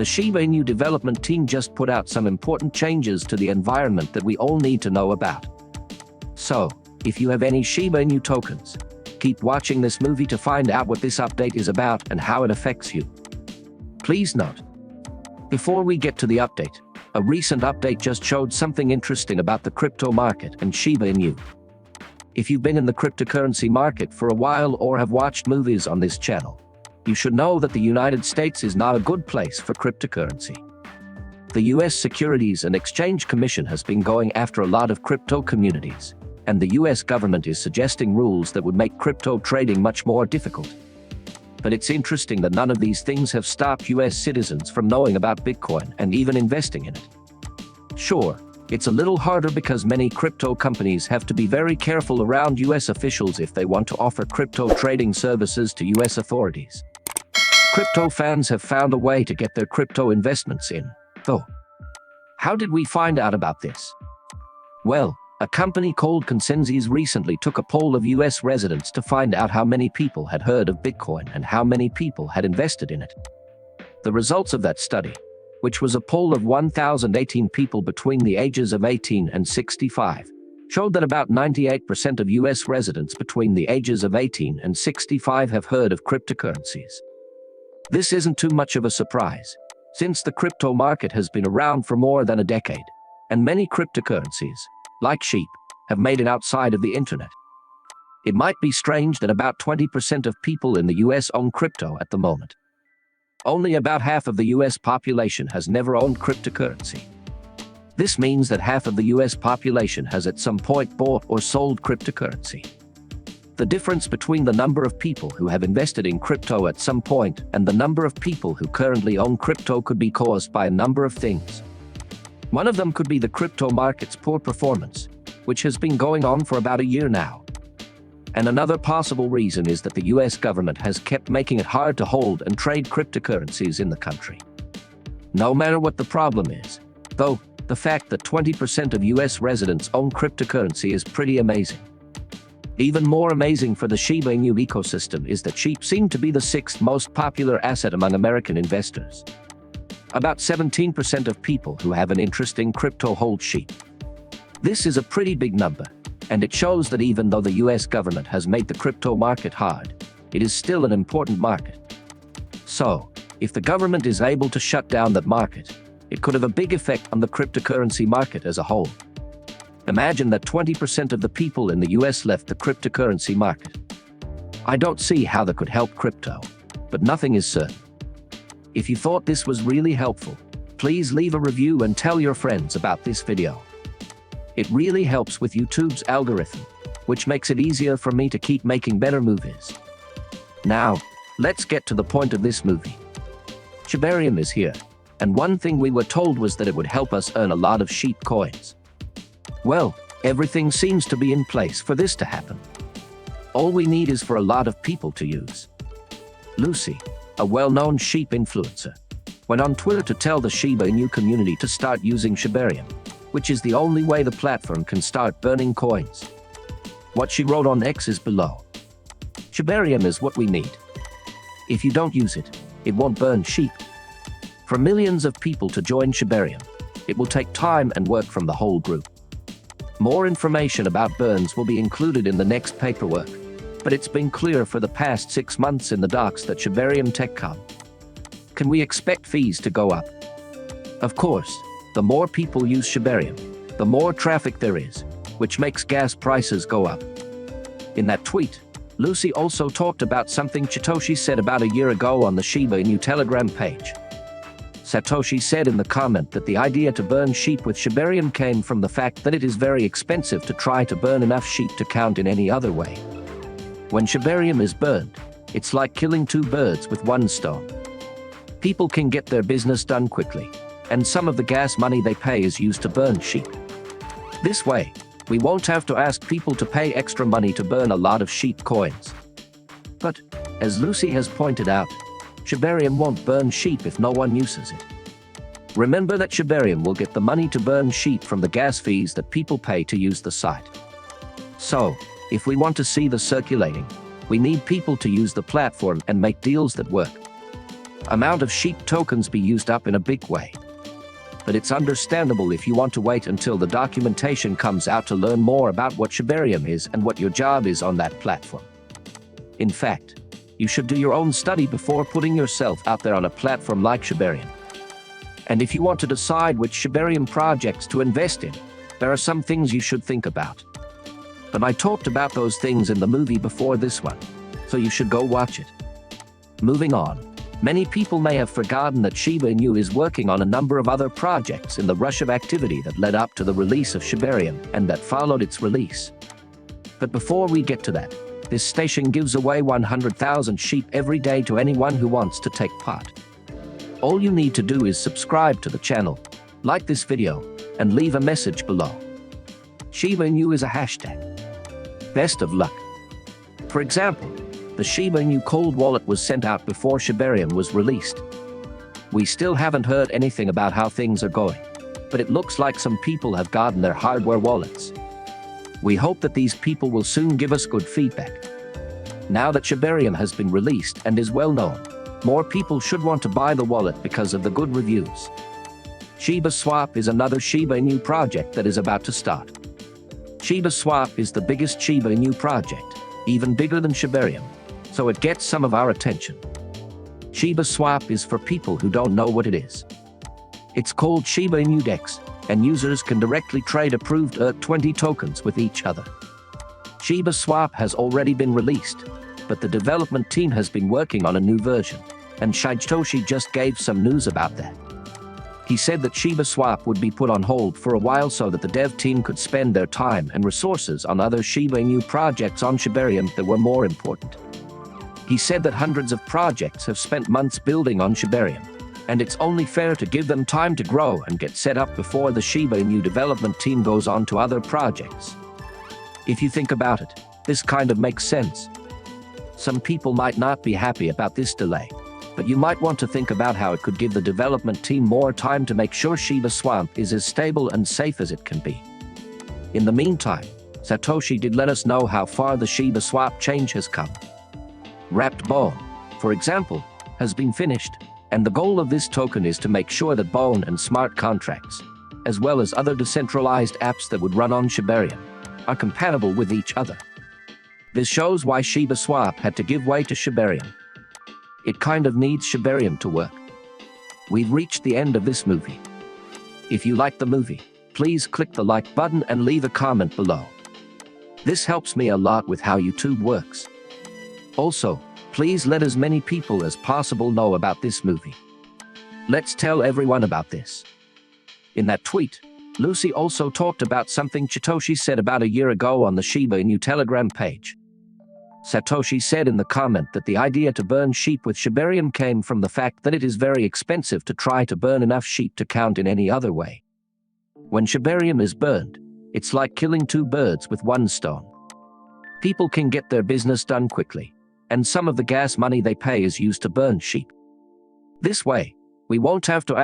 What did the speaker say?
The Shiba Inu development team just put out some important changes to the environment that we all need to know about. So, if you have any Shiba Inu tokens, keep watching this movie to find out what this update is about and how it affects you. Please note, before we get to the update, a recent update just showed something interesting about the crypto market and Shiba Inu. If you've been in the cryptocurrency market for a while or have watched movies on this channel, you should know that the United States is not a good place for cryptocurrency. The US Securities and Exchange Commission has been going after a lot of crypto communities, and the US government is suggesting rules that would make crypto trading much more difficult. But it's interesting that none of these things have stopped US citizens from knowing about Bitcoin and even investing in it. Sure, it's a little harder because many crypto companies have to be very careful around US officials if they want to offer crypto trading services to US authorities. Crypto fans have found a way to get their crypto investments in, though. How did we find out about this? Well, a company called Consensus recently took a poll of US residents to find out how many people had heard of Bitcoin and how many people had invested in it. The results of that study, which was a poll of 1,018 people between the ages of 18 and 65, showed that about 98% of US residents between the ages of 18 and 65 have heard of cryptocurrencies. This isn't too much of a surprise, since the crypto market has been around for more than a decade, and many cryptocurrencies, like SHIB, have made it outside of the internet. It might be strange that about 20% of people in the US own crypto at the moment. Only about half of the US population has never owned cryptocurrency. This means that half of the US population has at some point bought or sold cryptocurrency. The difference between the number of people who have invested in crypto at some point and the number of people who currently own crypto could be caused by a number of things. One of them could be the crypto market's poor performance, which has been going on for about a year now. And another possible reason is that the US government has kept making it hard to hold and trade cryptocurrencies in the country. No matter what the problem is, though, the fact that 20% of US residents own cryptocurrency is pretty amazing. Even more amazing for the Shiba Inu ecosystem is that SHIB seemed to be the sixth most popular asset among American investors. About 17% of people who have an interest in crypto hold SHIB. This is a pretty big number, and it shows that even though the US government has made the crypto market hard, it is still an important market. So, if the government is able to shut down that market, it could have a big effect on the cryptocurrency market as a whole. Imagine that 20% of the people in the US left the cryptocurrency market. I don't see how that could help crypto, but nothing is certain. If you thought this was really helpful, please leave a review and tell your friends about this video. It really helps with YouTube's algorithm, which makes it easier for me to keep making better movies. Now, let's get to the point of this movie. Shibarium is here, and one thing we were told was that it would help us earn a lot of SHIB coins. Well, everything seems to be in place for this to happen. All we need is for a lot of people to use. Lucy, a well-known SHIB influencer, went on Twitter to tell the Shiba Inu community to start using Shibarium, which is the only way the platform can start burning coins. What she wrote on X is below. Shibarium is what we need. If you don't use it, it won't burn SHIB. For millions of people to join Shibarium, it will take time and work from the whole group. More information about burns will be included in the next paperwork, but it's been clear for the past 6 months in the docs that Shibarium TechCom. Can we expect fees to go up? Of course, the more people use Shibarium, the more traffic there is, which makes gas prices go up. In that tweet, Lucy also talked about something Satoshi said about a year ago on the Shiba Inu Telegram page. Satoshi said in the comment that the idea to burn SHIB with Shibarium came from the fact that it is very expensive to try to burn enough SHIB to count in any other way. When Shibarium is burned, it's like killing 2 birds with 1 stone. People can get their business done quickly, and some of the gas money they pay is used to burn SHIB. This way, we won't have to ask people to pay extra money to burn a lot of SHIB coins. But, as Lucy has pointed out, Shibarium won't burn SHIB if no one uses it. Remember that Shibarium will get the money to burn SHIB from the gas fees that people pay to use the site. So, if we want to see the circulating, we need people to use the platform and make deals that work. amount of sheep tokens be used up in a big way. But it's understandable if you want to wait until the documentation comes out to learn more about what Shibarium is and what your job is on that platform. In fact, you should do your own study before putting yourself out there on a platform like Shibarium. And if you want to decide which Shibarium projects to invest in, there are some things you should think about. But I talked about those things in the movie before this one, so you should go watch it. Moving on, many people may have forgotten that Shiba Inu is working on a number of other projects in the rush of activity that led up to the release of Shibarium and that followed its release. But before we get to that, this station gives away 100,000 sheep every day to anyone who wants to take part. All you need to do is subscribe to the channel, like this video, and leave a message below. Shiba Inu is a hashtag. Best of luck. For example, the Shiba Inu cold wallet was sent out before Shibarium was released. We still haven't heard anything about how things are going, but it looks like some people have gotten their hardware wallets. We hope that these people will soon give us good feedback. Now that Shibarium has been released and is well known, more people should want to buy the wallet because of the good reviews. Shiba Swap is another Shiba Inu project that is about to start. Shiba Swap is the biggest Shiba Inu project, even bigger than Shibarium, so it gets some of our attention. Shiba Swap is for people who don't know what it is. It's called Shiba Inu DEX, and users can directly trade approved ERC20 tokens with each other. Shiba Swap has already been released, but the development team has been working on a new version, and Satoshi just gave some news about that. He said that Shiba Swap would be put on hold for a while so that the dev team could spend their time and resources on other Shiba Inu projects on Shibarium that were more important. He said that hundreds of projects have spent months building on Shibarium, and it's only fair to give them time to grow and get set up before the Shiba Inu development team goes on to other projects. If you think about it, this kind of makes sense. Some people might not be happy about this delay, but you might want to think about how it could give the development team more time to make sure Shiba Swap is as stable and safe as it can be. In the meantime, Satoshi did let us know how far the Shiba Swap change has come. Wrapped Bone, for example, has been finished, and the goal of this token is to make sure that Bone and smart contracts, as well as other decentralized apps that would run on Shibarium, are compatible with each other. This shows why Shiba Swap had to give way to Shibarium. It kind of needs Shibarium to work. We've reached the end of this movie. If you like the movie, please click the like button and leave a comment below. This helps me a lot with how YouTube works. Also, please let as many people as possible know about this movie. Let's tell everyone about this. In that tweet, Lucy also talked about something Satoshi said about a year ago on the Shiba Inu Telegram page. Satoshi said in the comment that the idea to burn sheep with Shibarium came from the fact that it is very expensive to try to burn enough sheep to count in any other way. When Shibarium is burned, it's like killing two birds with one stone. People can get their business done quickly, and some of the gas money they pay is used to burn sheep. This way, we won't have to